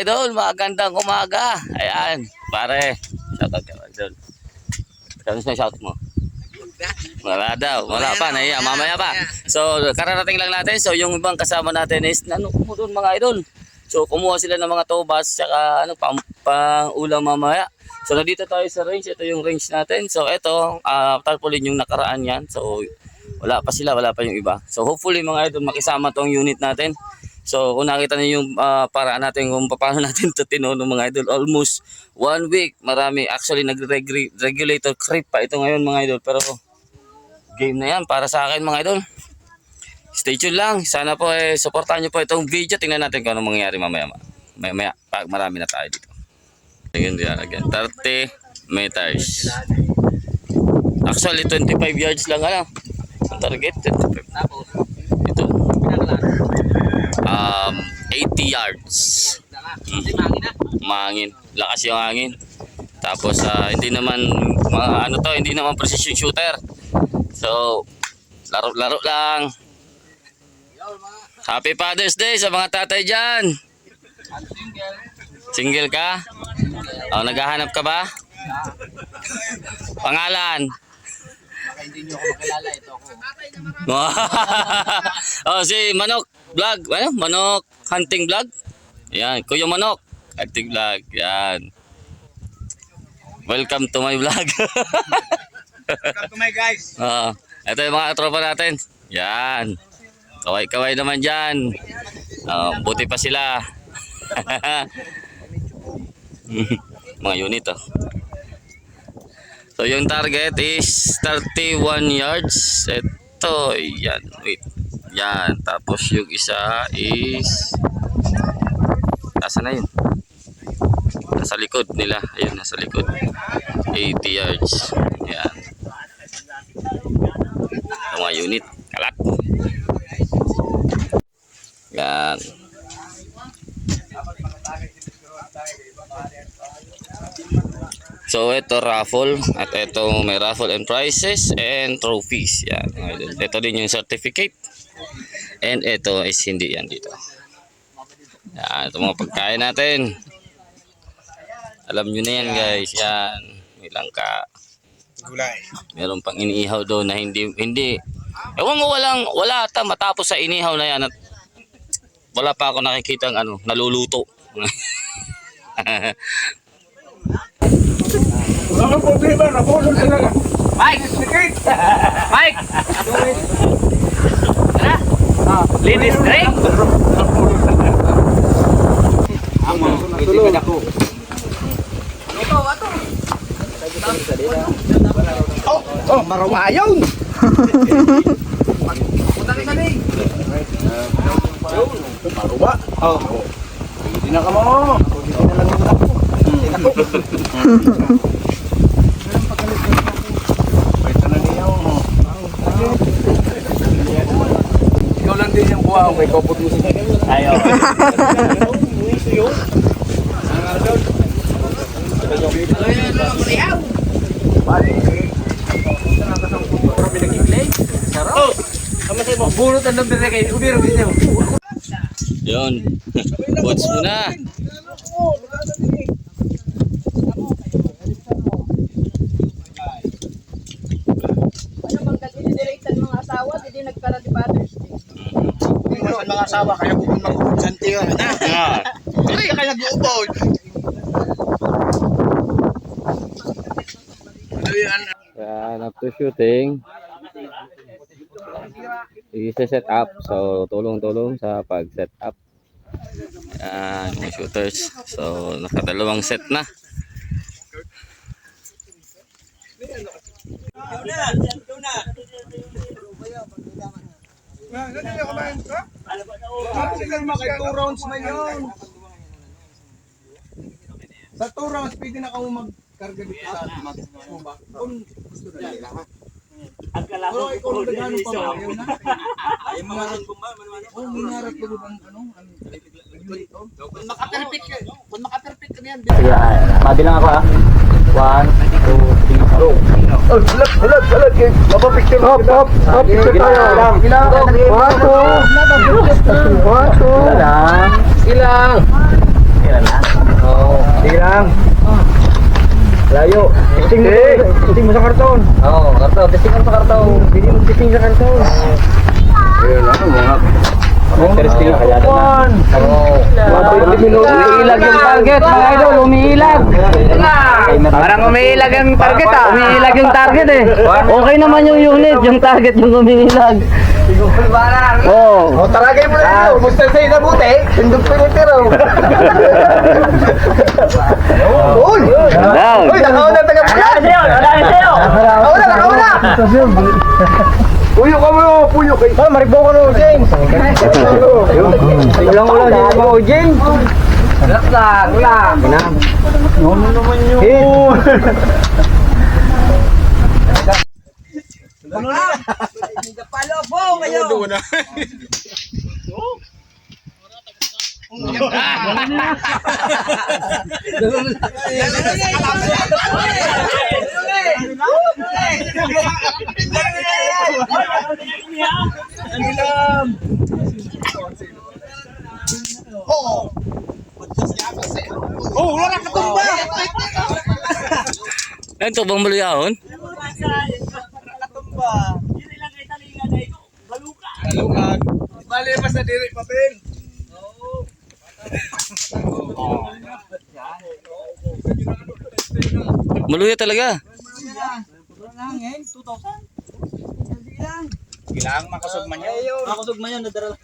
idol, magandang umaga. Ayan, pare. Shoutout ka idol. Kano na shout mo? Wala daw, wala pa, naiya, mamaya pa. So, kararating lang natin. So, yung ibang kasama natin is nanukumo doon mga idol. So, kumuha sila ng mga tobas, saka ano, pang ulam mamaya. So, nandito tayo sa range. Ito yung range natin. So, ito, tarpaulin yung nakaraan yan. So, wala pa sila, wala pa yung iba. So, hopefully mga idol, makisama tong unit natin. So, kung nakita niyo yung paraan natin kung paano natin ito tinono mga idol, almost 1 week. Marami, actually, nag-regulator creep pa ito ngayon mga idol. Pero, game na yan para sa akin mga idol. Stay tuned lang. Sana po supportahan nyo po itong video. Tingnan natin kung ano mangyayari mamaya. Mamaya, pag marami na tayo dito. Tingnan diyan again. 30 meters. Actually, 25 yards lang ano. Ang target, 25. Ito. 80 yards. Mahangin. Lakas yung hangin. Tapos, hindi naman, hindi naman precision shooter. So, laro-laro lang. Happy Father's Day sa mga tatay dyan. Single ka? O, naghahanap ka ba? Pangalan? Baka hindi nyo ako makilala, ito ako. Oh, si Manok Vlog. Ano? Manok Hunting Vlog. Yan, Kuya Manok Hunting Vlog. Yan. Welcome to my vlog. Welcome to my guys. Ito yung mga tropa natin. Yan. Kaway-kaway naman dyan. Buti pa sila. Mga unit oh. So yung target is 31 yards. Ito, yan. Wait. Yan. Tapos yung isa is nasa na yun? Nasa likod nila. Ayun, nasa likod. 80 yards. Yan. Ito mga unit. Kalat. Yan. So ito raffle at ito may raffle and prizes and trophies. Yan. Ito din yung certificate. And ito is hindi yan dito. Yan, ito mga pagkain natin. Alam nyo na yan guys. Yan. Ilang ka. Gulay. Meron pang iniihaw doon na hindi. Ewan ko wala ata matapos sa inihaw na yan at wala pa ako nakikita ng naluluto. Wala problema, napulong talaga. Mike! Mike! Tara! Ladies drink! Amo, hindi ka dako. Oh, marawayon! Punta ka sali! Maruwa? Oh. Hindi na ka mo! Hindi na lang yung dako. Ikaw lang din yung buha, may kopot mo siya. Ayaw. Yun. Boots muna. Mga asawa kaya kung mag-santi ka na. Hindi ka nag-uubod. Yan, after shooting, i-set up. So, tulong-tulong sa pag-set up. Yan, mga shooters. So, nakadalawang set na. Mga 2 rounds na yun. Sa 2 rounds, pwede na kamo mag-karga dito sa mag-kuba. Kung gusto na nila. Ang kalaso ko kung nagano pa ba yun na? Ay mga oh, minarap ko bang makaperfect ka. Kung makaperfect ka niyan. Sige, mabilang ako ha. 1, 2, 3, go. Oh, salat. Mapapicture mo. Hop. Picture tayo. Ilang? 1, 2. 1, 2. Ilang. Oo. Sige lang. Layo. Testing mo sa karton. Oo, karton. Testing mo sa karton. Hindi mo testing sa karton. Ayun lang, mga. Testing ka kaya naman. Oo. Umiilag yung target, mga idol, umiilag. Parang umiilag yung target ah. Umiilag yung target eh. Okay naman yung unit, yung target yung umiilag. Oo. Taragay mo na ito. Musta sa'yo na buti. Sindog pinitiro. Uy! Down. Uy, nakauna taga-puyan. Nakauna. Puyo ka mo, puyo kayo. Ah, maribaw ka no, James. Ulang-ulang din mo, James. Relax lang, ulang. Ano naman yun? Palo po kayo. Oh, wala ka tumba. Ayun, to bang maluyahon? Kalungan. Bali pa sa diri pa Ben. Maluya talaga. Ilang makasog man yun. Makusog man yun, nadara.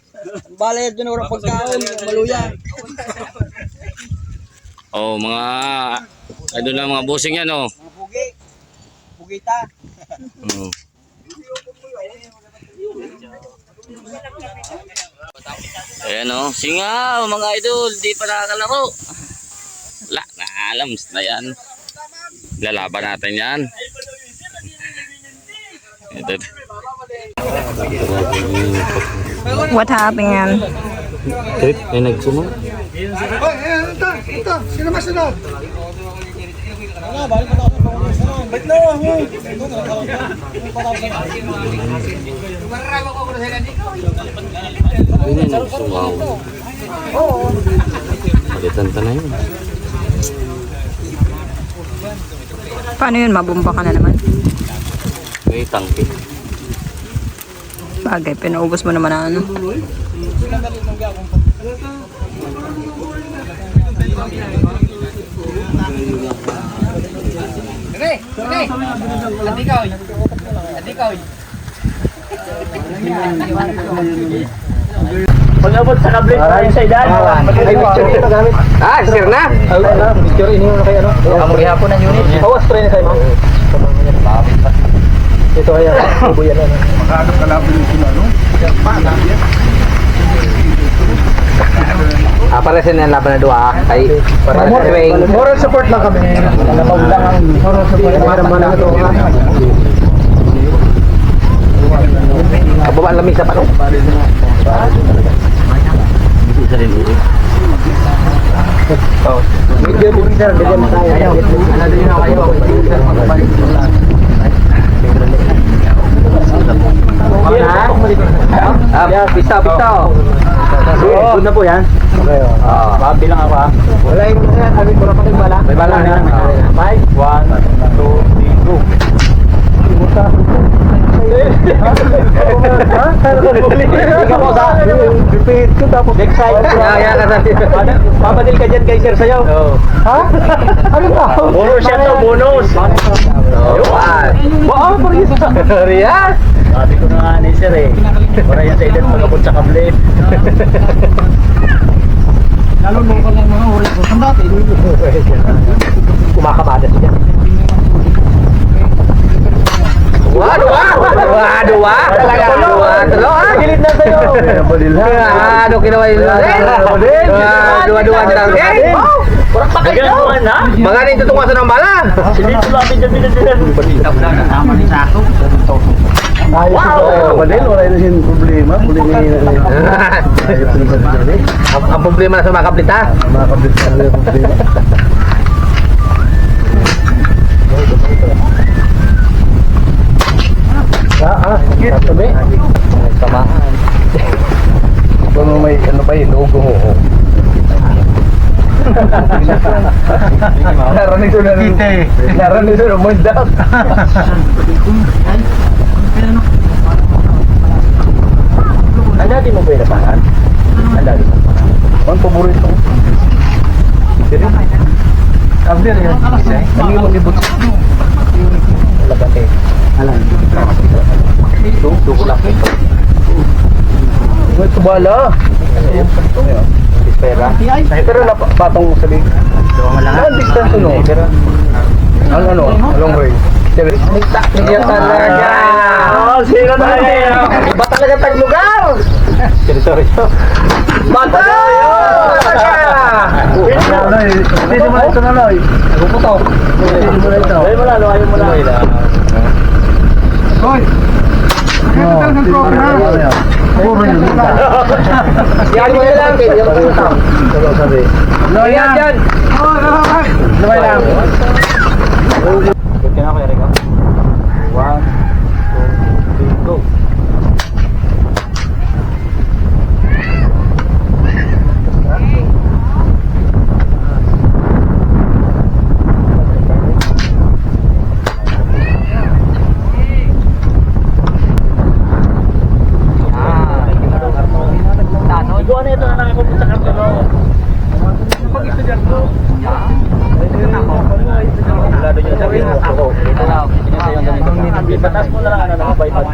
Balay doon orang pagkaon, maluya. Oh, mga idol na mga bossing yan oh. Pugi. Pugita. Mm. Ayan oh, singaw mga idol, di pa nakakalaro. Wala, naalam na yan. Lalaban natin yan. Ito. What happened? Trip, ay nagsumo. Oh, ito. Sino masunod? Ba't na ako? Hindi na nagsumaw. Palitan ta na yun. Paano yun? Mabumba ka na naman? May tangke. Bagay, pinaubos mo naman na ano. Pag-abot sa kable sa edad. Ay, picture dito gamit. Ah, sir na. Picture ini mo na kayo, no? Ang gihapon ng unit. Awas try na kayo, ma'am. Ito kaya, bubuyan na. Makadap ka lang yung sinano. Aparesin na laban na dua kay Moral support lang kami. Napag lang ang moral support. Kababa lamig sa pato. Isa rin uri. Medyo sir, bigyan mo tayo. Ayaw. Ano din ako kayo? Pista. Doon na po yan. Bilang ako ha. Wala yung kami ko na pa bala. May bala na. 5, 1, 2, 3, go. Repeat ko tapos next side. Papadil ka dyan kay sir sayo. Ha? Ano ba? Bonus yan to, bonus. Wow, parehas sa Riyas. Sabi ko na nga ni sir eh. Para yan sa edad magabot sa kable. Lalo mo ka lang mga oras ko. Ang dati. Kumakabada siya. Gilid na sa'yo. Ano ginawa yun? Dua-dua ang target. Kurang pa kayo. Mga rin tutungasan ng bala. Silid ko lapit dyan din. Wow! Padel, wala na siyang problema. Ang problema na sa mga kablita. Mga kabit sa problema. Sige, tabi. Samahan. Kung may ano pa yun, logo mo. Narinig ko na rin. Narinig ko na mundak. Ang dati mo ba yung lapangan? Ang dati mo. Ang paborito ko. Sino? Sabi rin yun. Hindi mo libot. Labate. Alam. Dukulak ito. Ito bala. Espera. Pero patong sabi. Ang distance no? Ano? Long range. Nagtaktiyan talaga. Oh, sino tayo? Iba talaga taglugar. Sorry. Bata! Dito mo ito na loy. Nagpuputo. Dito mo ito. Ayaw mo lang. Hoy! Kaya talagang tropa na. Puro yun. Yan mo lang. Sabi. Loy yan. Loy lang. Good ka na, Kuya Rico? 1, 2, 3, go! Iguan na ito na nakapunta sa kartono. Pag ito dyan ko. Lado nyo sabihin mo ako. Ipatas mo na lang ano na baypad.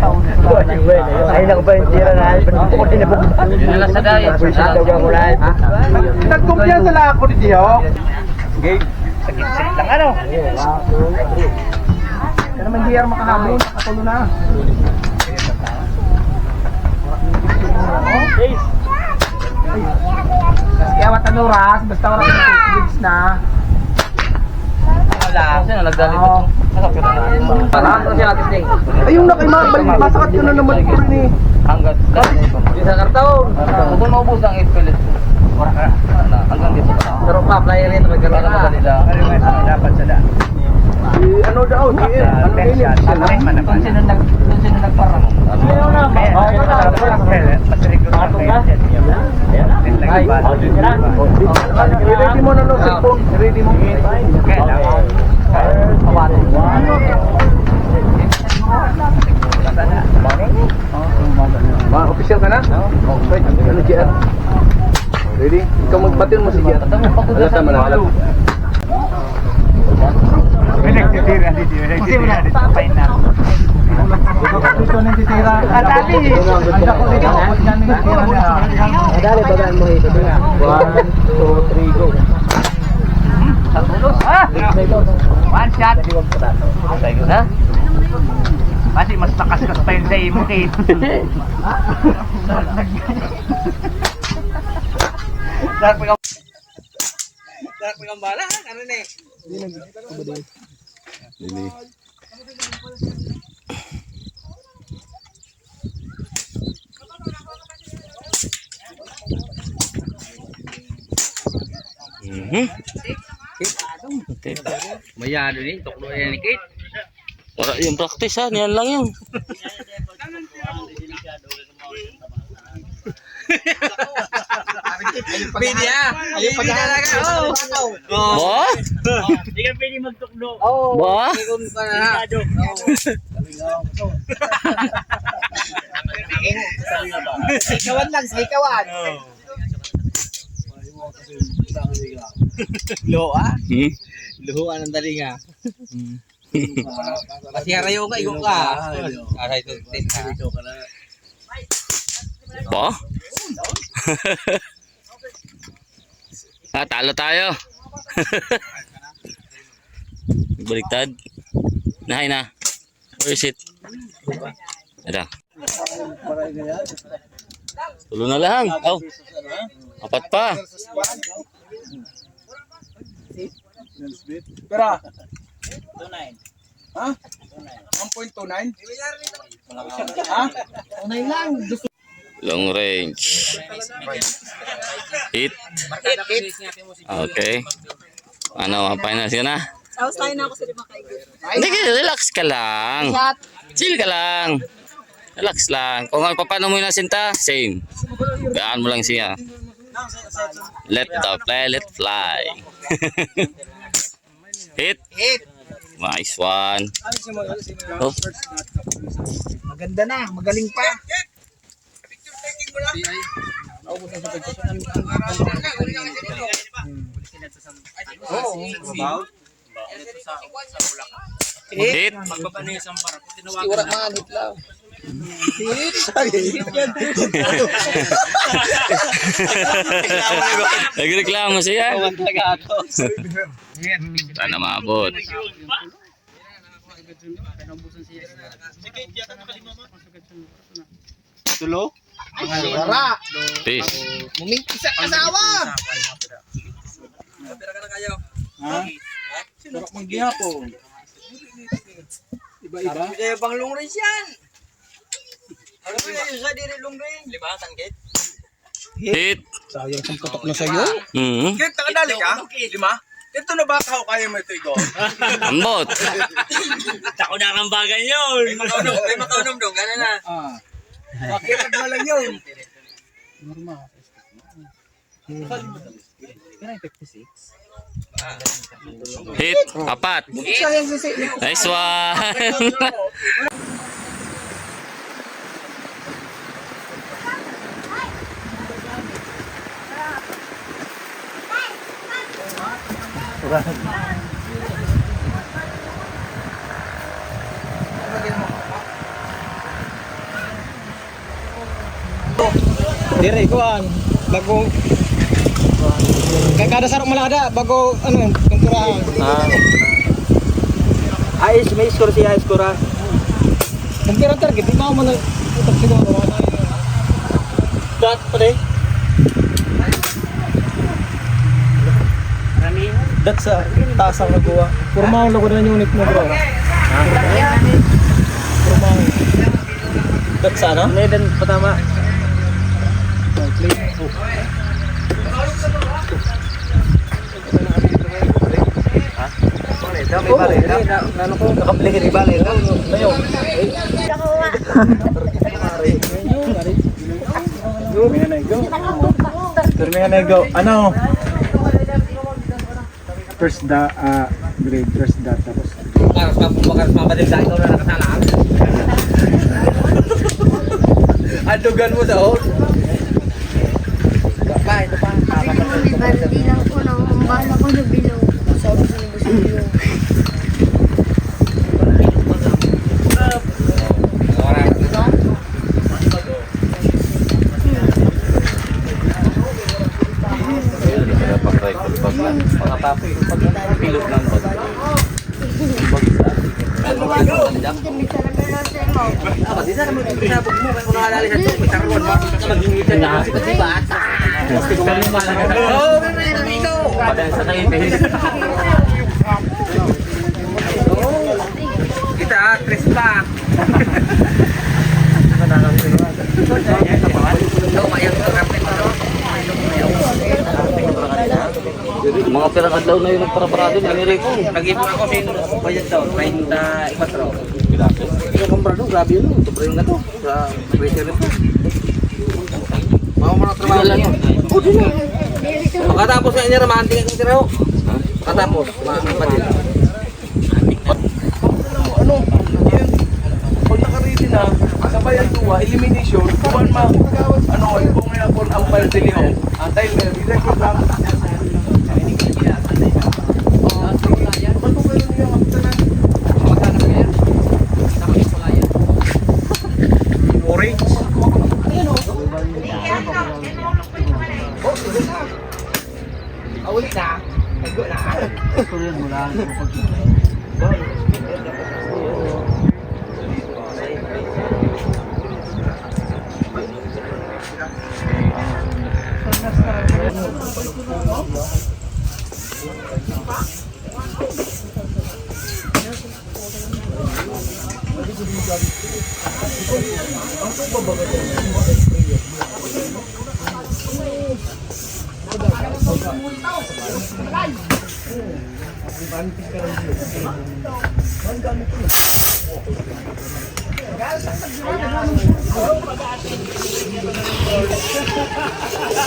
Ay lang ba yung tira na? Nila sa dahil. Nagkumpiyansa lang ako ni Dio. Game. Sakit lang ano. Kaya naman di yan makahamon. Nakatulo na. Kaya matanuras. Basta wala ka ng na. Kasi nalagdali ito. Parang kasi natin ding. Ayun na kay Mabalik. Masakat ko na naman ito rin eh. Hanggat di sa kartaon. Kung maubos ang 8 pellets. Hanggang dito. Pero pa player rin magkaroon na madali lang. Dapat sada. Ano daw? Ano init? Kung sino nagparang. Ready mo na no cellphone. Ready mo. Official ka na? Okay. Ano GR? Ready? Ikaw magpatin mo si GR. Alata mo na. Nagtitira dito. Nagtitira dito. Pain na. Dito nagtitira. Atali. Anda ko dito. Dali bagaan mo ito. 1, 2, 3, go. Tulos. One shot. Ha? Kasi mas takas-kas pa yun sa imo kid. Dapat kang bala, ano na eh. Mayado ni, tuklo yan ni Kate. Wala yung practice ha, yan lang yun. Pwede ah. Ayun pa talaga. Ba? Hindi ka pwede magtuklo. Ba? Sikawan lang, sikawan. Luho ah. Luho ang dalinga. Kasi harayo ka, ikaw ka. Aray to, tin ka. Ba? Talo tayo. Baliktad. Nahay na. Where is it? Ito. Tulo na lang. Oh. Apat pa. Pera. 29. Ha? 1.29? Ha? 29 lang. Long range. Hit. Okay. Ano, final ka na? Tapos tayo na ako sa lima kay Hindi, relax ka lang. Chill ka lang. Relax lang. Kung paano mo yung nasinta, same. Gaan mo lang siya. Let the pellet fly. Hit. Nice one. Oh. Maganda na, magaling pa. Hit. Nagreklamo siya. Sana maabot. Wara. Fish. Isa asawa. Sarap manggihapon. Iba-iba. Kaya pang lungris yan. Ano ba yun sa diri lungris? Libatan kit. Hit. Sayang kung katok na sa'yo. Mm. Kit, nakadali ka? Lima? Ito na ba ako kaya mo ito ikaw? Ambot. Tako na ang bagay yun. May makaunom dong, gano'n na. Bakit mo lang yun? Hit. Apat. Nice one. Dire, kuhan. Bago. Kada sarong malada, bago, ano, pinturahan. Ayos, may score siya, score ah. Kung pira target, di ba mo na utak siguro. Dat pa rin. That's sa taas ang nagawa. Purmaon lang ko na yung unit mo, bro. That's sa ano? Hindi, dan patama. Nakaplikit ni Bale. Terminanego. Ano? First grade, first tapos. Para mapadil sa ikaw na nakatala. Adugan mo daw. Ito pa. Baldi lang po ng umbala ko na bilog. Sabi ko ni Busilyo. Kita, tres pack. Mga pirang-adlaw na yung nagparaparado ni Enrico. Nag-ipon ako sa bayad daw, 34. Ito comprado, grabe yun. Ito pa rin na to. Sa pressure ito. Mau mo na trabaho lang yun. Pagkatapos na niya, romantic ang tiraho. Pagkatapos, mapadil. Ano? Pag nakaredy na, sabay ang tuwa, elimination, kuwan ma, ano, kung may ako ang paldiliho, ang timer, i-record lang.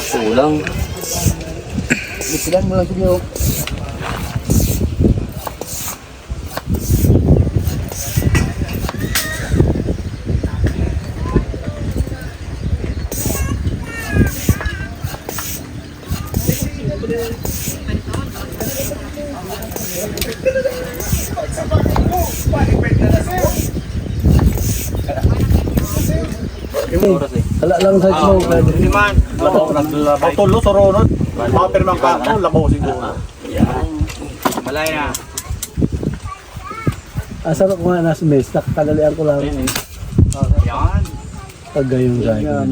Kulang. Bisilan mo lang siguro. Wala lang sa mo. Liman. Pagtulo sa ronod. Mapirmang ka ako, labo siguro. Malaya. Asarap ko nga nasa mes, nakakadalian ko lang. Yan. Pag gayon gaya.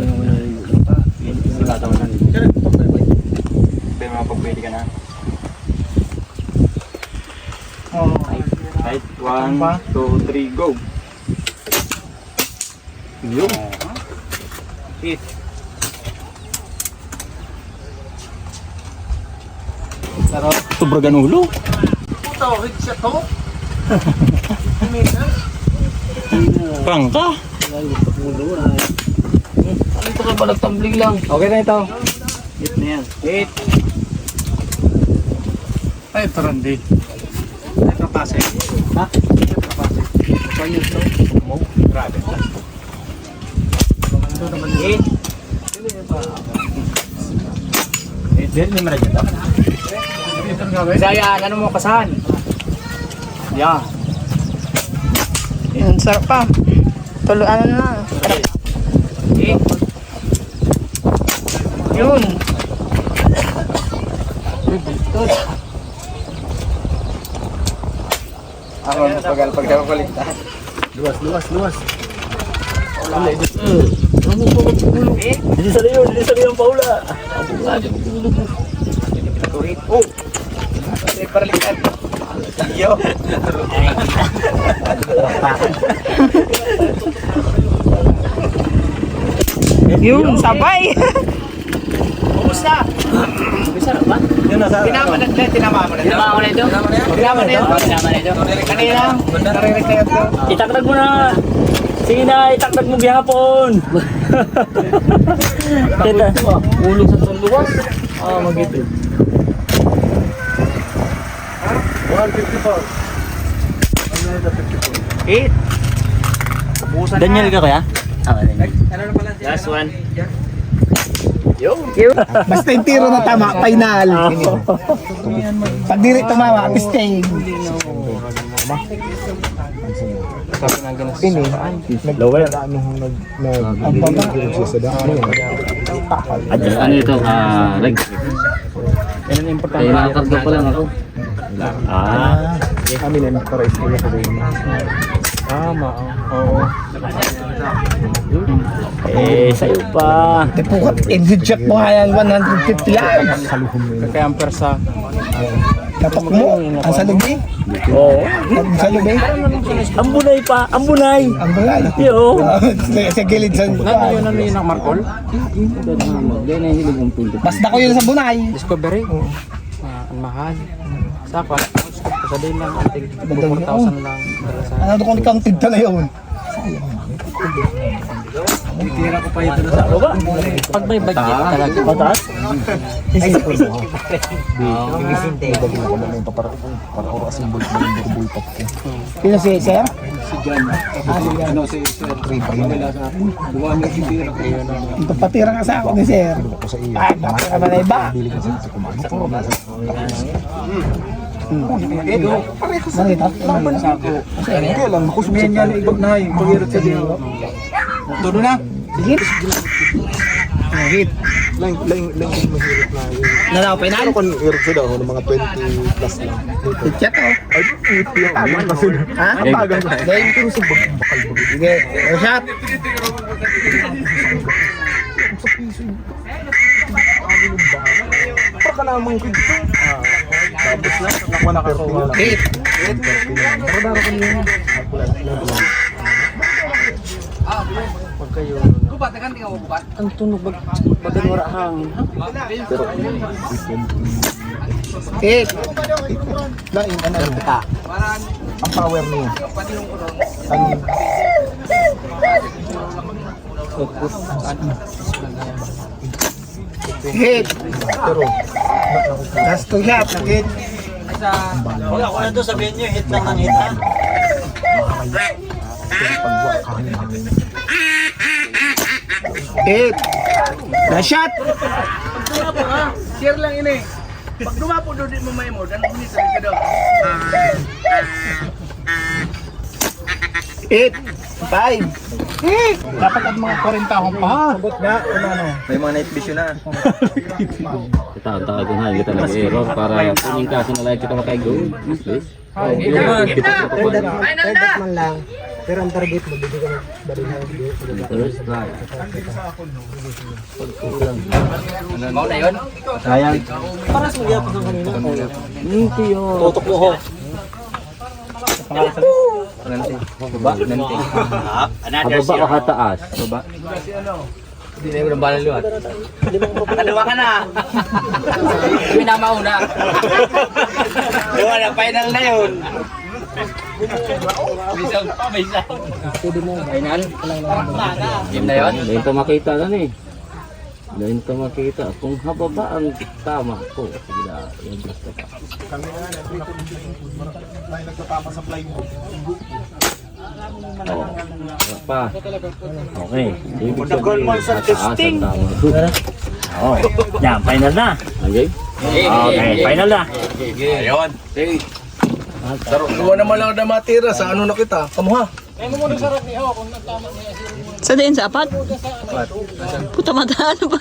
Pero mapagpwede ka na. Right, 1, 2, 3, go. Yun. Hit. Sobra ganulo. Puta, hit siya to. Prangka. Ito ka balag tumbling lang. Okay na ito. Hit na yan. Hit. Ay, tarandi. Ay, kapase. Ha? Kapase. Kaya ito. Mo. Grabe. Hit. Hit. Hit. Hindi mo na dito. Saya, ano mo kasahan? Yan. Yun, sarap pa. Tulo, ano na. Sarap. Hit. Yun. Ako, pagkakapaligtan. Luwas, luwas, luwas. Hindi sa liyon, Paula. Oh! Paralikan. Yo! Yun, sabay. Kumusta? Yun na, tinama na ito. Tinama mo na ito? Tinama na ito. Kanina, narinig na ito. Itakdag mo na. Sige na, itakdag mo bihapon. Kita. Ulog sa luwas. Ah, magito. 154. 8. Daniel ka kaya? Ano na pala siya? Last one. Basta yung tiro na tama, final. Pag diri tumawa, pisting. Ini, lower na ano ang pamangkin sa daan. Ano ito? Reg. Yan ang importante. Ay, nakakarga pa lang ako. Kami na nagpares kaya sa din. Tama. Oo. Sa'yo pa. Tepukat, engine check mo kaya 150 lang. Kaya ang persa. Tapak mo, ang salubi. Oo. Ang salubi. Ang bunay pa. Ang bunay. Ang balay. Yo. Sa gilid sa Ano yun ang Marcol? basta ko yun sa bunay. Discovery? Ang mahal. Saka, sa din lang, ating 4,000 lang. Ano kung ikang tinta na yun? Titira ko pa ito sa baba. Pag may budget talaga. Mataas? Sino si Sir? Ano si Sir? Ito patira nga sa ako ni Sir. Ay, bakit ka ba na iba? Nakita? Kaya lang, makusmihan niya na ibag na yung pag-irot sa diyo. Todo na. Hit. Hit. Lang mahirap na yun. Nalaw pa Ano kung irog sila ako ng mga 20 plus lang. Hit siya to. Ay, ito yung aman na sila. Ha? Tagan na. Dahil turo sa bakal. Sige, shot. Sa piso yun. Baka naman ko dito. Tapos na, nakuha na kayo. Hit. Pagdara ko yun. Ang tunog baganwara hangin. Hit. Lain, ano ka? Ang power niya. Hit. Last to shot. Hit. Wala ko na doon, sabihin nyo, hit lang ng hit ha. Hit. The shot. Share lang ini. Pag dumapo doon di mo may mo, dan bunyi sa likod. Hit. 5. Hit. Dapat ang mga 40 akong pa. Sagot nga kung ano. May mga night vision na. Kita gunahan kita nag-error para kuning kaso na lang kita makaigo. Please. Final na! Pero ang target mo, bibigyan ka ng baril na First try. Mau na yun? Sayang. Para sa mga pa kanina. Hindi yun. Tutok mo ho. Nanti. Baba, nanti. Hababa o hataas? Baba. Hindi na yung nabala luwat. Nakalawa ka na. Kami na mauna. Diba na, final na yun. May sound. Final? Game na yun? Doon ka makita na eh. Doon ka makita. Kung hababa ang tama ko. Sige na, yung gusto ka. Oh, wala pa. Okay. Ibig sabihin, hataas ang tama. Oh, yan, final na. Okay? Okay, final na. Ayun. Hey. Dua naman lang na matira sa ano na kita. Kamuha. Sa din sa apat? Puta mata, ano ba?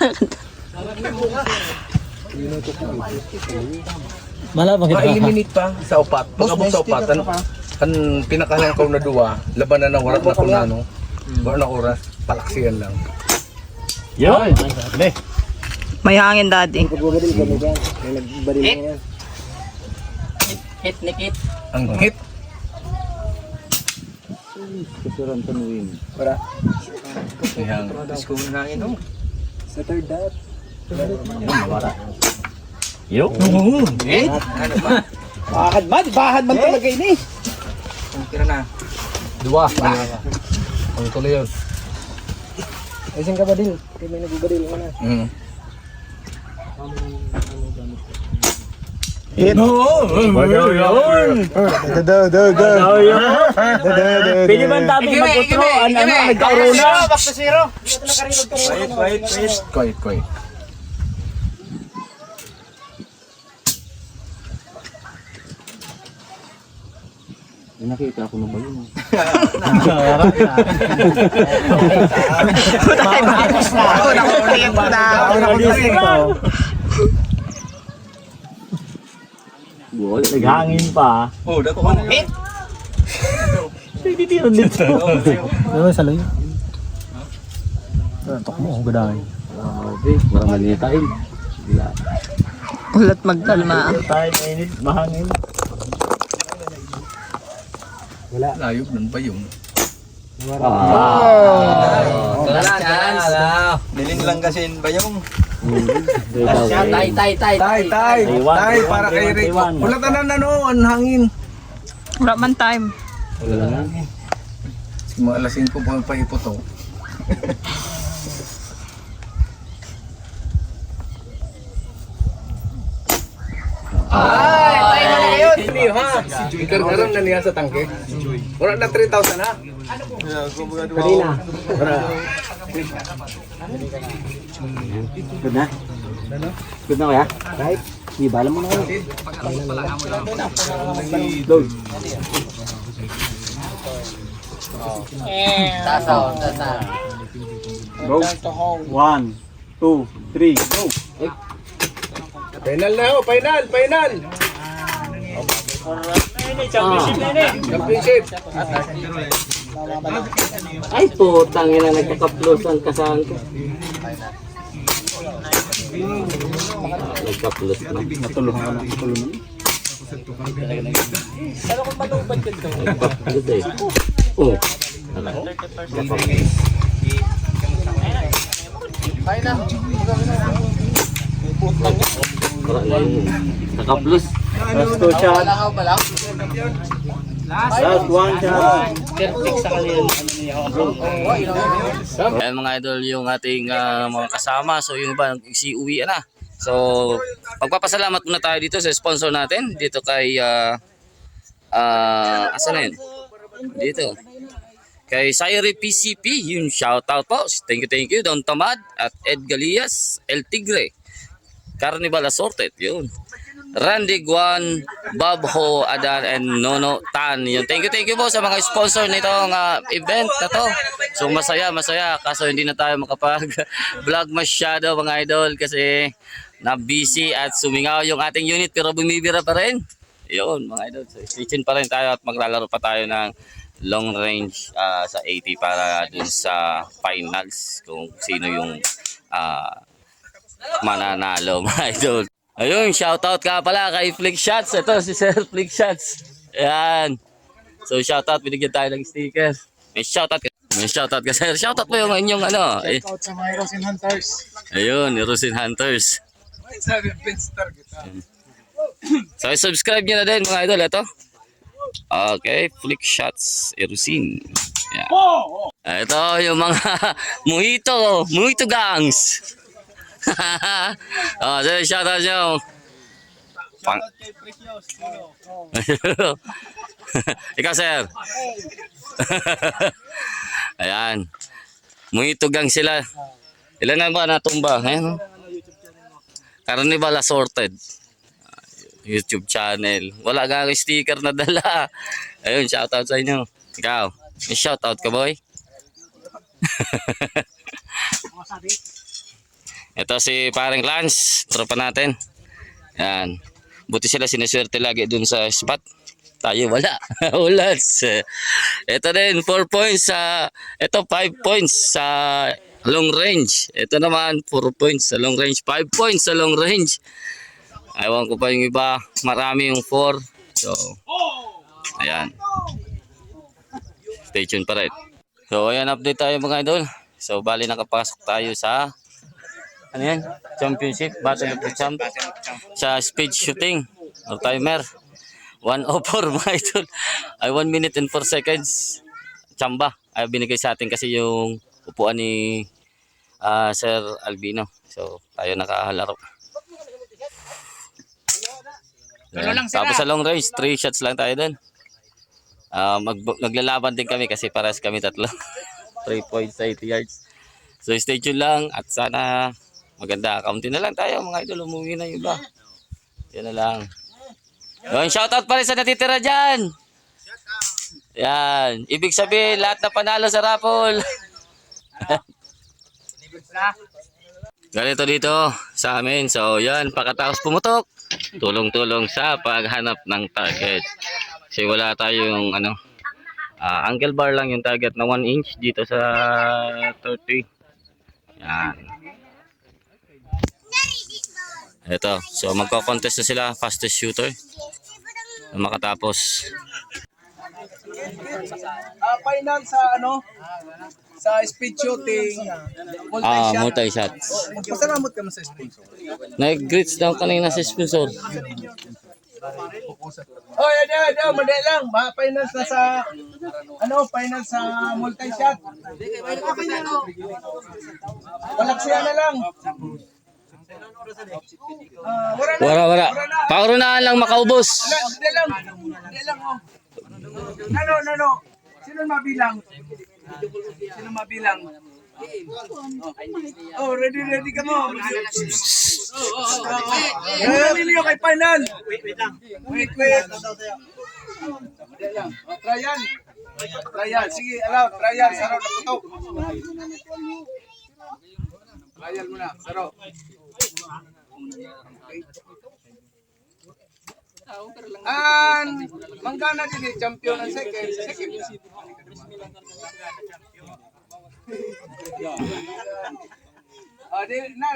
Ma-eliminate pa sa upat. Pag-abot sa upat, ang pinakalangaw na duwa, labanan ng warat na kung ano. Wala na oras, palaksiyan lang. Yun. May hangin dati. Hit, Nick, hit. Ang hit. Kasuran tanuin. Yang School na hangin ho. sa third dot. Yo. Hit? Bahad man talaga ini. Tira na. dua. Ang tuloy yun. Ayun ka ba din? Kaya may nagbabaril mo na. Hit. Pili man tabi mag-utro. Ano, nagka-corona. Quiet. May nakita ako na balon. Ako nakulit na. Wala. Naghangin pa. Oh, dako ka na yun. Hit! Titiro dito. Ano sa layo? Tok mo, gaday. Okay, parang manitain. Wala. Ulat magkalma. Tayo mainit, mahangin. Layo nun pa yun. Chance. Nilin lang kasi ba yung... Tay, para kay Rick. Wala tanan na no, ang hangin. Wala man time. Wala na. Mga alas 5 pa paipot to. Hindi ha. Ikargaran na niya sa tangke. Wala na 3,000 ha. Kanina. Good na? Good na kaya? Right? Di bala mo na kayo. Load. Tasaw. Go. 1, 2, 3, go. Final na ho, final. Championship. Ay, putang ina, nagkakaplos ang kasahan ko. Nagkaplos na. Matulungan ka na. Matulungan. Nagkaplos eh. Oh. Wala na yun. Nakaplos. Last two shot. Last one shot. Perfect sa kanila. Ano niya ho? Ayan mga idol yung ating mga kasama. So yung iba si uwi na. So pagpapasalamat muna tayo dito sa sponsor natin dito kay asan na yun? Dito. Kay Sairi PCP, yun shoutout po. Thank you Don Tamad at Ed Galias, El Tigre. Carnival Assorted, yun. Randy Guan, Bob Ho, Adan, and Nono Tan. Yun. Thank you po sa mga sponsor nitong event na to. So masaya. Kaso hindi na tayo makapag-vlog masyado mga idol kasi na-busy at sumingaw yung ating unit pero bumibira pa rin. Yun mga idol. So stay tuned pa rin tayo at maglalaro pa tayo ng long range sa 80 para dun sa finals kung sino yung mananalo mga idol. Ayun, shoutout ka pala kay Flick Shots. Ito si Sir Flick Shots. Ayan. So shoutout, binigyan tayo ng sticker. May shoutout ka sir. Shoutout mo yung inyong ano. Shoutout sa mga Rosin Hunters. Ayun, Rosin Hunters. Sabi ang Pinstar kita. So subscribe nyo na din mga idol. Ito. Okay, Flick Shots Erosin. Yeah. Ito yung mga Mojito gangs. Oh, so shoutout nyo. Ikaw sir. Ayan. Mojito gang sila. Ilan na ba natumba? Ayan. Carnival Assorted. YouTube channel. Wala nga sticker na dala. Ayun, shoutout sa inyo. Ikaw, may shoutout ka boy? Ito si parang Lance, tropa natin. Yan. Buti sila sineswerte lagi dun sa spot. Tayo wala. Ulats. Ito din 4 points sa ito 5 points sa long range. Ito naman 4 points sa long range, 5 points sa long range. Ewan ko pa yung iba, marami yung 4. So ayan. Stay tuned pa rin. So ayan, update tayo mga idol. So bali nakapasok tayo sa ano yan? Championship, Battle of the Champ sa speed shooting or timer 104 mga idol ay 1 minute and 4 seconds chamba ay binigay sa atin kasi yung upuan ni Sir Albino. So tayo nakahalaro. Tapos sa long range 3 shots lang tayo dun. Naglalaban din kami kasi pares kami tatlo. 3 points sa 80 yards. So stay tuned lang at sana maganda. Kaunti na lang tayo mga idol. Umuwi na yung iba. Yan na lang. Yung shoutout pa rin sa natitira dyan. Yan. Ibig sabihin lahat na panalo sa raffle. Ganito dito sa amin. So yan. Pagkatapos pumutok. Tulong-tulong sa paghanap ng target. Kasi wala tayong ano. Angle bar lang yung target na 1 inch dito sa 30. Yan. Ito, so magko-contest na sila, fastest shooter. Makatapos. Final sa ano? Sa speed shooting. Multi-shot. Magpasalamat ka mo sa sponsor. Nag-greets daw kanina sa sponsor. Oh, yan, madali lang. Final na sa final sa multi-shot. Walang siya na lang. Wala. Paurunahan lang makaubos. Hindi lang. Ano? Sino mabilang? Oh, ready ka mo. Ready niyo kay final. Wait. Trial. Sige, trial. Saro na putok. Trial muna, saro. Manggana din champion ang second.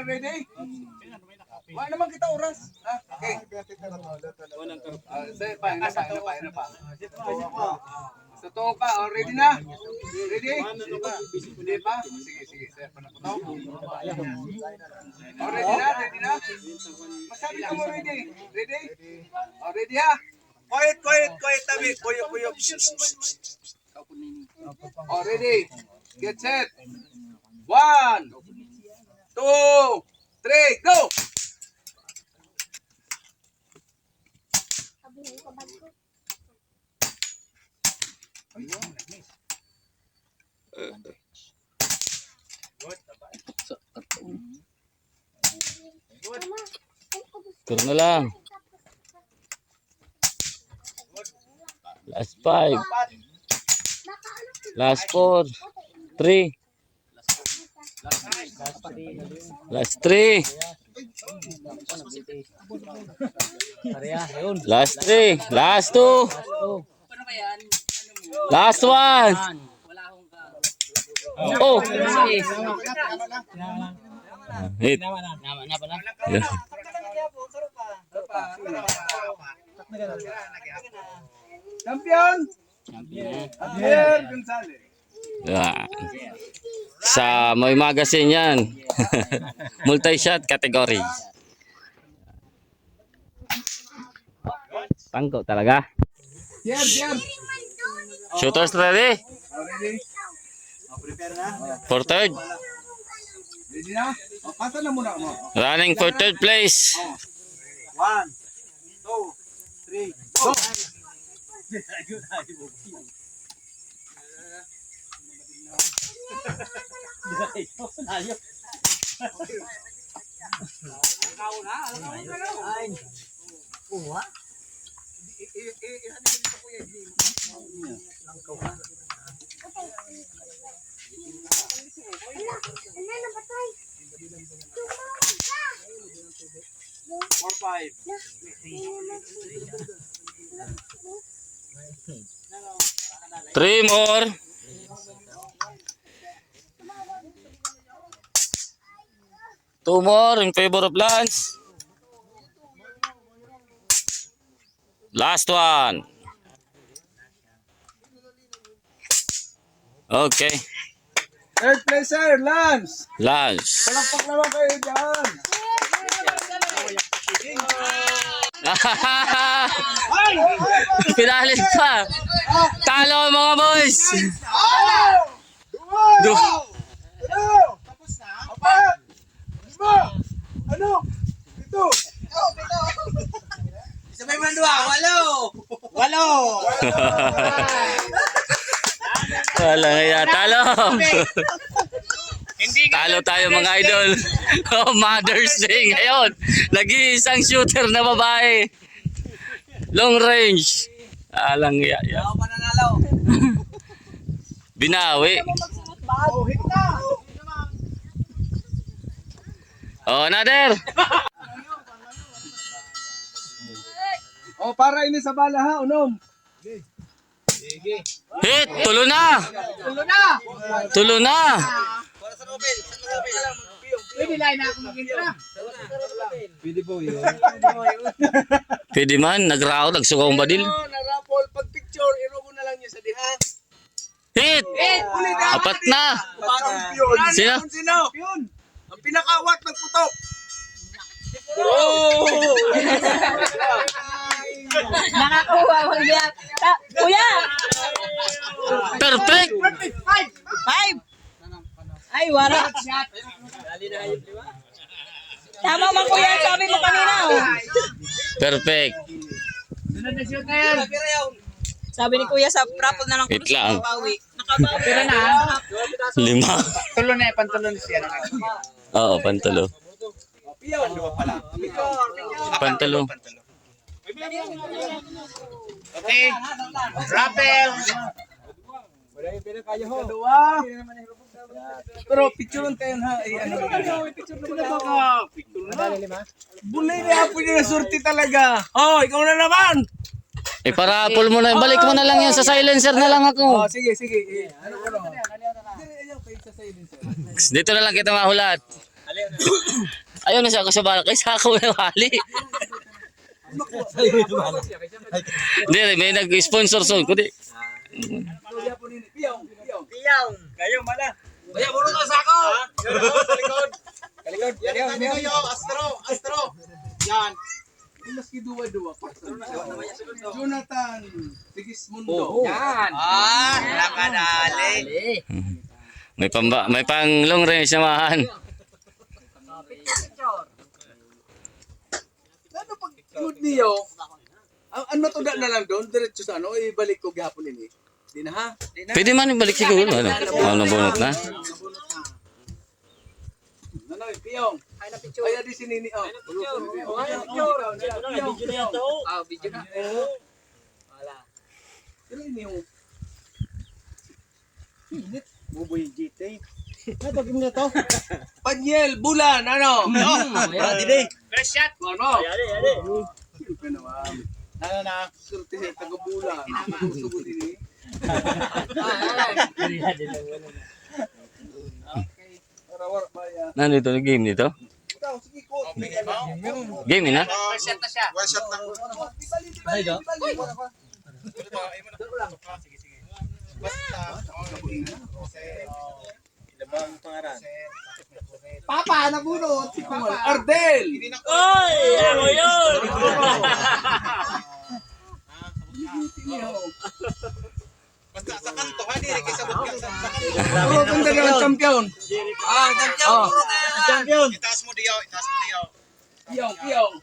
Ready? Wala naman kita oras. Okay. Ano pa? Sa to pa, ready na? Ready? Hindi pa? Sige. Sir, panaputaw. Ready na? Masabi ka mo ready. Ready? Ready ha? Quiet, tabi. Kuyo. Oh, ready? Get set. 1, 2, 3, go! Turo na lang. Last 5. Last 4. 3. Last 3. Last 3. Last 2. Last 1. Oh. Hit. Yeah. Champion! Javier Gonzalez. Yeah. Sa Moy Magazine yan. Multi-shot category. Tangko talaga. Jer. Shooters ready? Oh, ready? Prepare na. For third. Ready na? Oh, pasa na muna mo. Running for third place. 1, 2, 3, go! Four, 5. Three more. Two more in favor of Lance. Last one. Okay. Third placer, Lance. Lance. Palakpak naman kayo dyan. Pinalit pa. Talo mga boys. Ano? Tapos na? Apat! 5! Ano? Ito! Sabay man dua, 8. 8. Wala nga talo. Talo tayo mga idol. Oh, Mother's Day ngayon. Nag-iisang shooter na babae. Long range. Alang ya. Ako pananalo. Binawi. Oh, hit na! Oh, another. Oh, para ini sa bala ha, unom. Hit. Tulo na. Tulo na. Para sa Nobel. Pwede line na ako mag-intra. Pwede po yun. Pwede man. Nag-round. Nagsugawang badil. Na-raffle. Pag picture, irogo na lang niya sa diha. Hit. Apat na. Sino? Sino? Yun. Ang pinakawat nagputok. Nakakuha mo yan. Kuya! Perfect. 5! Ay, wala. Tama man kuya, sabi mo kanina. Oh. Perfect. Sabi ni kuya sa raffle na lang. Wait lang. Nakabawi. Pero na. 5. Tulo na pantalon siya. Oo, pantalo. Pantalo. Okay. Rappel. Dua. Pero picture tayo ha. Picture na. Bulay na po niya surti talaga. Oh, ikaw na naman. Eh, para pull mo na. Balik mo na lang yan. Sa silencer na lang ako. Oh, sige. Ano? Dito na lang kita mahulat. Ayaw na siya ako sa bala. Kaysa ako na wali. Hindi, may nag-sponsor soon. Kundi. Piyaw. Kayo mala. Kaya muro ka sa ako. Kalikod. Astro. Yan. maski duwa-duwa. Jonathan Sigismundo. Yan. Nakadali. May pang long range naman. Ano pag good niyo? Ang matuda na lang doon, diretso sa ano, ibalik ko gihapon ini. Di na ha? Pwede man ibalik siguro. Ano bunot na? Ano, piyong. Ay, adi si Nini. Oh, Video na. pero ini yung Buboy GT. Panyel, Bulan, ano? First shot. Ano? Siyempre naman. Surti sa taga-Bulan. Sugot ini. Warawar ba yan? Nandito na game dito? Ikaw, sige ko. Game na? First shot na siya. Papa, nabunot si Papa. Ardel! Basta sa kanto, ha, diri kay sabot ka sa kanto. Oo, ganda naman, champion. Champion. Itaas mo diyaw, itaas mo diyaw. Piyong, piyong.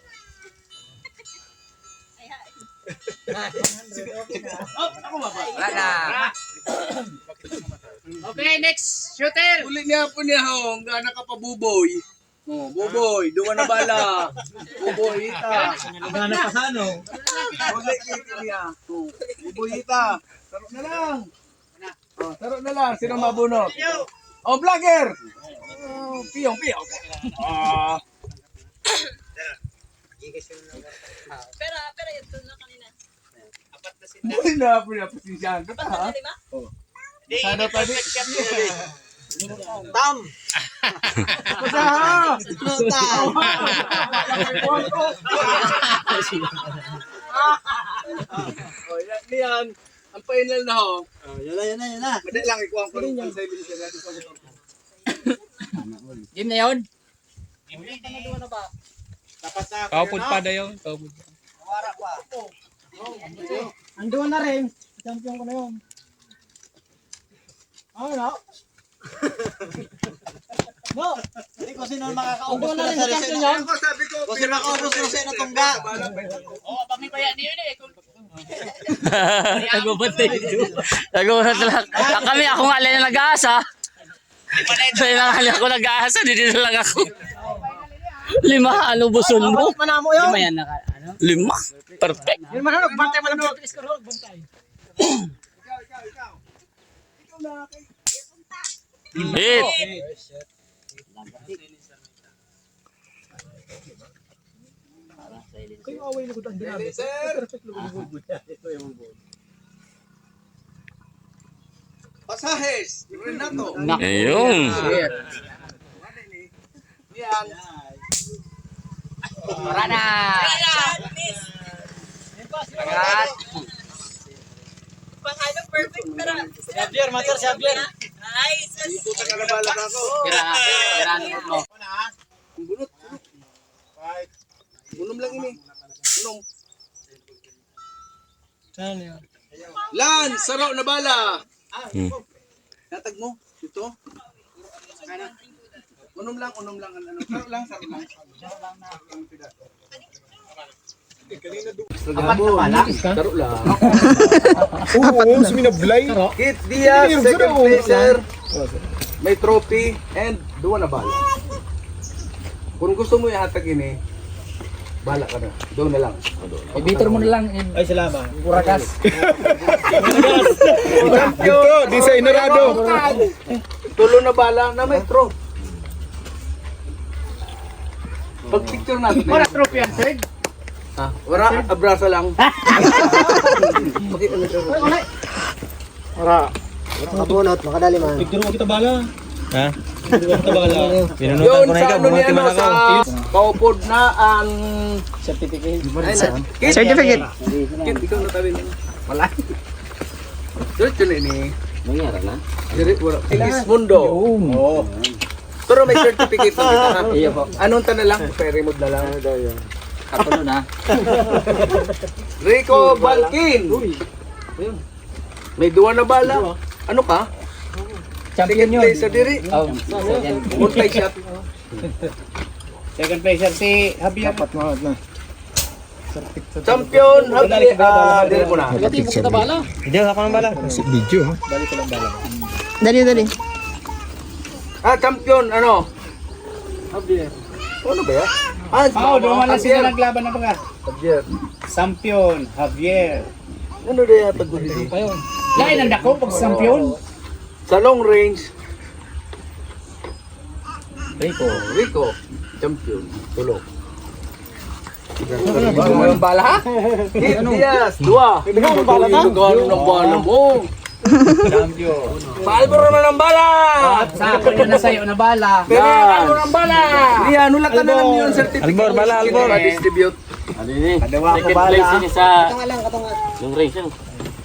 Wala na. Okay, next shooter. Uli niya po niya hong, gana ka pa buboy. Oh, buboy, duwa na bala. Buboy, ita. Gana pa sa ano? Uli kiti niya. Oh, buboy, ita. Taro na lang. Oh, taro na lang. Sino mabunot? Oh, vlogger! Oh, piyong, piyong. Ah. Pero ito na kanina. Buhay na po niya, pasensyahan ka ha? Lima? Oh. Sana pa din. Tam. Basta ha! Tam. Oh, yan. Ang final na ho. Yan na. Madali lang, ikuha ko rin yung 7 minutes natin sa motor. Game na yun. Kaupod pa na yun. Kaupod. Anduan na rin. Champion ko na yun. No. No. Hindi ko sino makakaubos ko na sa champion yun. Sabi ko, Kasi makaubos ko sa natungga. Oo, pamibaya niyo yun eh. Nagulat lang. Kami ako nga lang nag-aasa. Kaya lang ako nag-aasa. Dito na lang ako. 5, ano buson mo? Manamo yun. Yan naka, ano? 5. Perfect. Yun manano. Bantay mo lang. Bantay. ikaw na kay... Hit. Kayo away na ko ang dinabi. Sir! Pasahes! Renato! Ayun. Yan. Tara na. Agad. Perfect pero. Xavier, master Xavier. Dito sa kalabala na ako. Tira mo. Bunot. Bunom lang ini. Bunom. Saan yun? Lan! Saraw na bala! Hmm. Natag mo. Ito. Unom lang. Ano. Saraw lang. Apat na pala. Saraw lang. Oo, suminablay. Kit Diaz, second placer. May trophy and duwa na bala. Kung gusto mo ihatag ini, bala ka na. Doon na lang. Ibitor mo na lang. Ay, salamat. Burakas. Ito, di sa Inorado. Tulo na bala na may trophy. Pag picture natin. Wala trophy yan, sir. Ah, wala, abraso lang. Bakit ano siya? Makabunot, makadali man. Picture mo kita bala. Ha? Kita bala. Yun sa ano niya, ano, sa paupod na ang Certificate. certificate. Kit, ikaw na tabi niya. Wala. Diretso na ini. Nangyari na? Wala. Sigismundo. Oo. Pero may certificate na kita ha. Iya po. Anong ta na lang? Ferry mode na lang. Katulo na. Rico Balkin. May 2 na bala. Ano ka? Champion yun. Place sa diri. Oh, Multi-shot. second placer si Javier. Champion, Javier. Dili mo na. Hindi, ako ng bala. Video. Dali, dali. Champion, ano? Javier. Ano ba yan? Doon lang sila naglaban na baga. Javier. Champion, Javier. Ano na yan? Tagulili. Lain ang dako pag champion. Sa long range, Rico. champion. Tulog. Ano mo yung bala ha? Diaz, 2. Ano mo bala ka? Ano ng bala mo? Champion. Paalboro na ng bala! Sa ako na sa'yo na bala. Pero ano ng bala? Lian, ulat ka na lang yun certificate. Albor, bala, Albor. Distribute. Ano yun eh? Second place yun sa... Long range yun.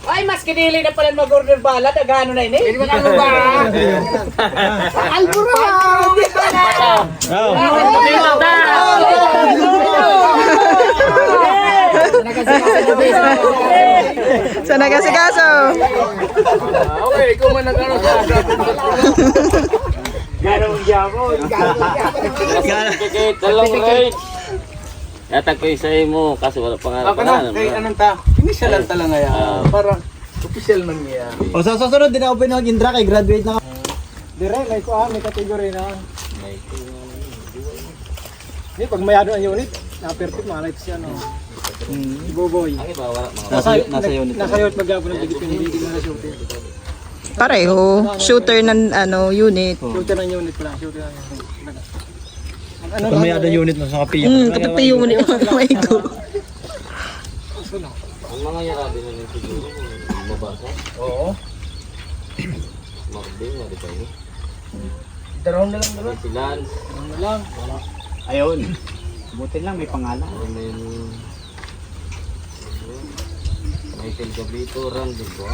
Ay, mas kinili na pala mag-order bala. Nagano na ini. Hindi mo na ano ba? Sa nagasikaso. Okay, ikaw man nag-ano sa Certificate sa long range. Yatag ko yung sa'yo mo kasi wala pangarap Ako na, kay anong ta? Initial lang talaga yan. Parang official man niya. O sa susunod din ako pinag-indra kay graduate na. Dire, may ko may category na. Hindi, pag mayado ang unit, na-perfect mga lights yan. Si Boboy. Nasa unit. Nasa unit mag-gabo ng bigit na shooter. Pareho. Shooter ng unit. Shooter ng unit pala. Shooter ng unit. Pag mayado ang unit, nasa kapiya. Kapag pa unit. May ko. Ang mga yarabi na lang siguro. Mabasa. Oo. Marbing, hindi kayo. Daraw na lang dalawa. Si Lance. Ayun. Buti lang may pangalan. Michael Gabrito, Randy ko.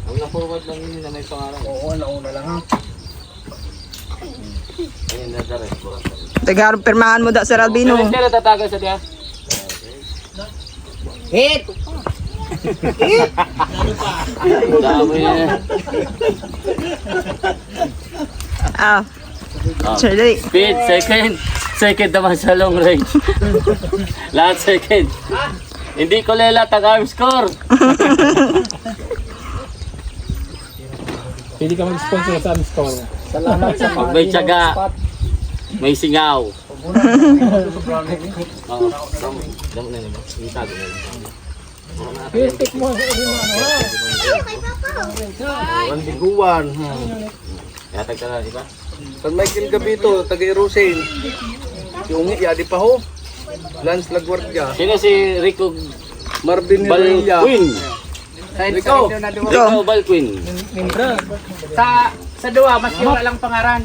Ang na-forward lang yun na may pangalan. Oo, nauna lang ha. Ayun na direct ko. Tagarong pirmahan mo da sa Albino. Sino tatagal sa diya? Hit! Dami na. Sure, dali. Speed, second. Second naman sa long range. Lahat second. Hindi ko lela tag-arm score. Pili ka mag-sponsor sa aming score. Salamat sa Pag may tiyaga, may singaw. Damo na naman. Itago na yun. Bandiguan. Yatag ka na, di ba? Pag Michael Gabito, taga-Erosin. Yung yadi pa ho. Lance Laguardia. Sino si Rico Marvin Herrera. Balquin? Ikaw. Rico Balquin. Sa duwa, mas yung lang pangaran.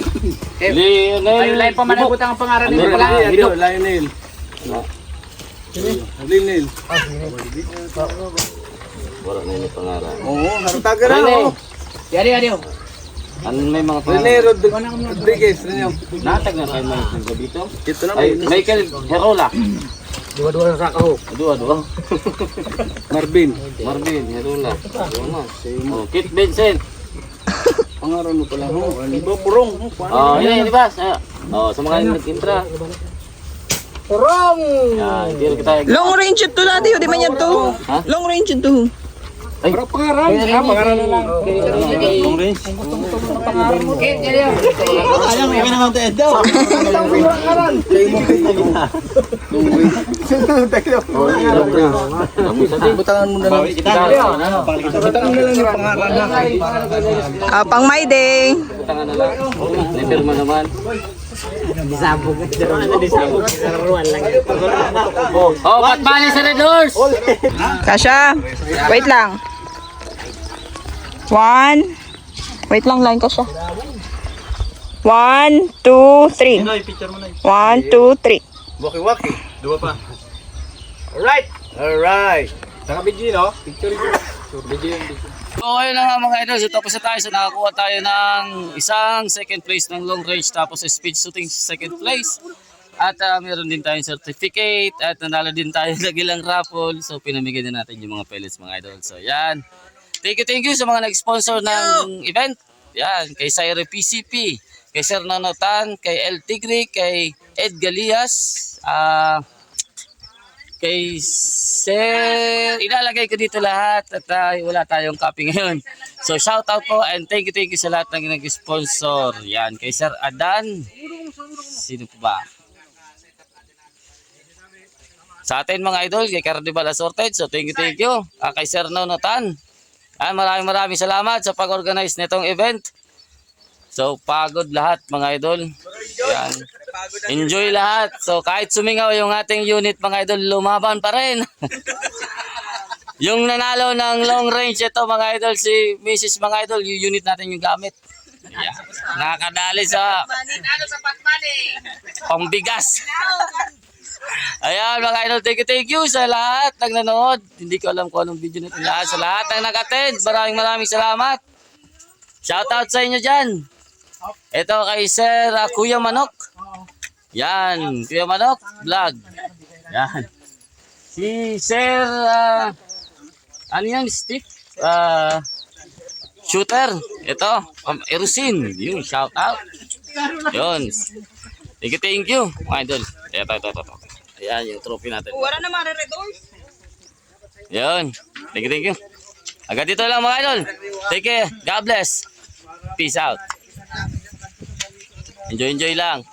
Lionel. Ayun lang pa manabutang ang pangaran Ano nila. pala? Lionel. Lionel. Wala na yung pangalan. Oo, harutaga na Rene. ho. Yari. Ano may mga Rene pangalan? Rodriguez. Rene. Natag na tayo Michael Gabito. Ito na. Ay, Michael Herola. Dua-dua sa kaho. Dua. Marvin. Marvin Herola. Oh, Kit Vincent. Pangaran mo pala ho. Ano ba? Purong. Oh, yun, di ba? Sa mga nag-intra. Purong! Yan, hindi rin kita. Long range ito dati. Di man yan to. Ha? Long range ito. Pero pangaran. Pangaran na lang. Long range. Hit, yari. Ayaw, may naman tayo daw. Butangan mo na lang. Butangan mo na lang yung pangaran na. Pang my day. Butangan na lang. Nipirma naman. Oh, patbali sa Red Horse! Kasha. Wait lang. 1. Wait lang, line Kasha. 1, 2, 3. 1, 2, 3. Waki-waki. Dua pa. Alright. Naka-video, no? Picture. So ayun na nga mga idol, so tapos na tayo. So nakakuha tayo ng isang second place ng long range tapos speed shooting second place. At meron din tayong certificate at nanalo din tayo ng ilang raffle. So pinamigay din natin yung mga pellets mga idol. So yan. Thank you sa mga nag-sponsor ng event. Yan, kay Syre PCP, kay Sir Nonotan, kay El Tigre, kay Ed Galias, kay Sir, ilalagay ko dito lahat at wala tayong copy ngayon. So shout out po and thank you sa lahat ng nag-sponsor. Yan, kay Sir Adan. Sino po ba? Sa atin mga idol, kay Carnival Assorted. So thank you. Kay Sir Nonotan. Maraming salamat sa pag-organize nitong event. So pagod lahat mga idol. Yan. Enjoy lahat. So kahit sumingaw yung ating unit mga idol, lumaban pa rin. Yung nanalo ng long range ito mga idol, si Mrs. mga idol, yung unit natin yung gamit. Yeah. Nakakadali sa pambigas. Ayan mga idol, thank you sa lahat ng nanood. Hindi ko alam kung anong video natin lahat. Sa lahat ng nag-attend, maraming salamat. Shoutout sa inyo dyan. Ito kay Sir Kuya Manok. Yan, Kuya Manok vlog. Yan. Si Sir ano yan, Steve? Shooter. Ito, Erusin. Yung shoutout. Yun. Thank you. Mga idol. Ito. Ayan, yung trophy natin. Wala na mariredoors. Yun. Thank you. Agad dito lang mga idol. Take care. God bless. Peace out. Enjoy lang.